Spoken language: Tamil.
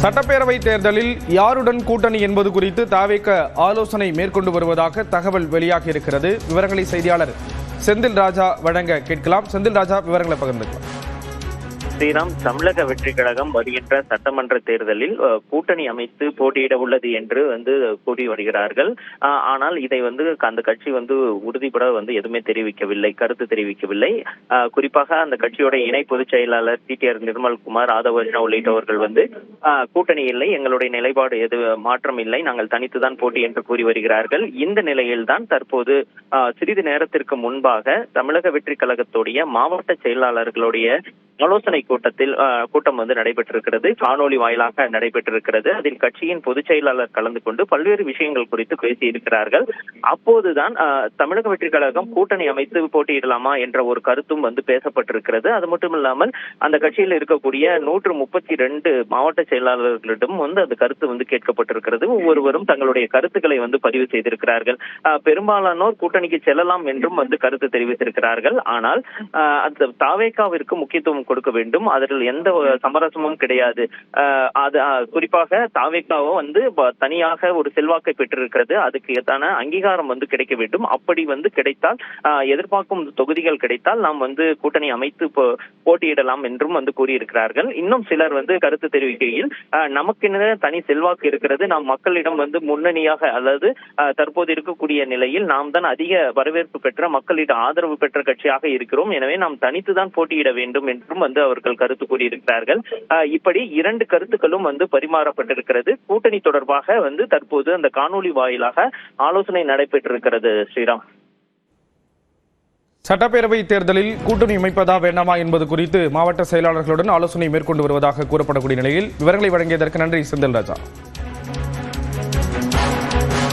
சட்டப்பேரவை தேர்தலில் யாருடன் கூட்டணி என்பது குறித்து தாவேக ஆலோசனை மேற்கொண்டு வருவதாக தகவல் வெளியாகி இருக்கிறது. விவரங்களை செய்தியாளர் செந்தில் ராஜா வழங்க கேட்கலாம். செந்தில் ராஜா, விவரங்களை பகிர்ந்துக்கலாம். ஸ்ரீராம், தமிழக வெற்றி கழகம் வருகின்ற சட்டமன்ற தேர்தலில் கூட்டணி அமைத்து போட்டியிட உள்ளது என்று கூறி வருகிறார்கள். ஆனால் இதை அந்த கட்சி உறுதிப்பட எதுவுமே தெரிவிக்கவில்லை, கருத்து தெரிவிக்கவில்லை. குறிப்பாக அந்த கட்சியோட இணை பொதுச் செயலாளர் டிடிஆர் நிர்மல்குமார், ஆதவர்ஜனா உள்ளிட்டவர்கள் கூட்டணி இல்லை, எங்களுடைய நிலைப்பாடு எது மாற்றம் இல்லை, நாங்கள் தனித்துதான் போட்டி என்று கூறி வருகிறார்கள். இந்த நிலையில்தான் தற்போது சிறிது நேரத்திற்கு முன்பாக தமிழக வெற்றி கழகத்துடைய மாவட்ட செயலாளர்களுடைய ஆலோசனை கூட்டம் நடைபெற்றிருக்கிறது. காணொலி வாயிலாக நடைபெற்றிருக்கிறது. அதில் கட்சியின் பொதுச் செயலாளர் கலந்து கொண்டு பல்வேறு விஷயங்கள் குறித்து பேசியிருக்கிறார்கள். அப்போதுதான் தமிழக வெற்றி கழகம் கூட்டணி அமைத்து போட்டியிடலாமா என்ற ஒரு கருத்தும் பேசப்பட்டிருக்கிறது. அது மட்டும் இல்லாமல் அந்த கட்சியில் இருக்கக்கூடிய 132 மாவட்ட செயலாளர்களிடம் அந்த கருத்து கேட்கப்பட்டிருக்கிறது. ஒவ்வொருவரும் தங்களுடைய கருத்துக்களை பதிவு செய்திருக்கிறார்கள். பெரும்பாலானோர் கூட்டணிக்கு செல்லலாம் என்றும் கருத்து தெரிவித்திருக்கிறார்கள். ஆனால் அந்த தாவேகாவிற்கு முக்கியத்துவம் கொடுக்க வேண்டும், அதில் எந்த சமரசமும் கிடையாது. குறிப்பாக தாவேகாவோ தனியாக ஒரு செல்வாக்கை பெற்றிருக்கிறது, அதுக்கு எதான அங்கீகாரம் கிடைக்க வேண்டும். அப்படி கிடைத்தால், எதிர்பார்க்கும் தொகுதிகள் கிடைத்தால் நாம் கூட்டணி அமைத்து போட்டியிடலாம் என்றும் கூறியிருக்கிறார்கள். இன்னும் சிலர் கருத்து தெரிவிக்கையில், நமக்கு தனி செல்வாக்கு இருக்கிறது, நாம் மக்களிடம் முன்னணியாக, அதாவது தற்போது இருக்கக்கூடிய நிலையில் நாம் தான் அதிக வரவேற்பு பெற்ற, மக்களிடம் ஆதரவு பெற்ற கட்சியாக இருக்கிறோம், எனவே நாம் தனித்துதான் போட்டியிட வேண்டும் என்றும் அவர்கள் கருத்து கூறியிருக்கிறார்கள். இப்படி இரண்டு கருத்துக்களும் பரிமாறப்பட்டிருக்கிறது. கூட்டணி தொடர்பாக தற்போது அந்த காணொலி வாயிலாக ஆலோசனை நடைபெற்றிருக்கிறது. ஸ்ரீராம், சட்டப்பேரவை தேர்தலில் கூட்டணி அமைப்பதா வேண்டாமா என்பது குறித்து மாவட்ட செயலாளர்களுடன் ஆலோசனை மேற்கொண்டு வருவதாக கூறப்படக்கூடிய நிலையில் விவரங்களை வழங்கியதற்கு நன்றி செந்தில் ராஜா.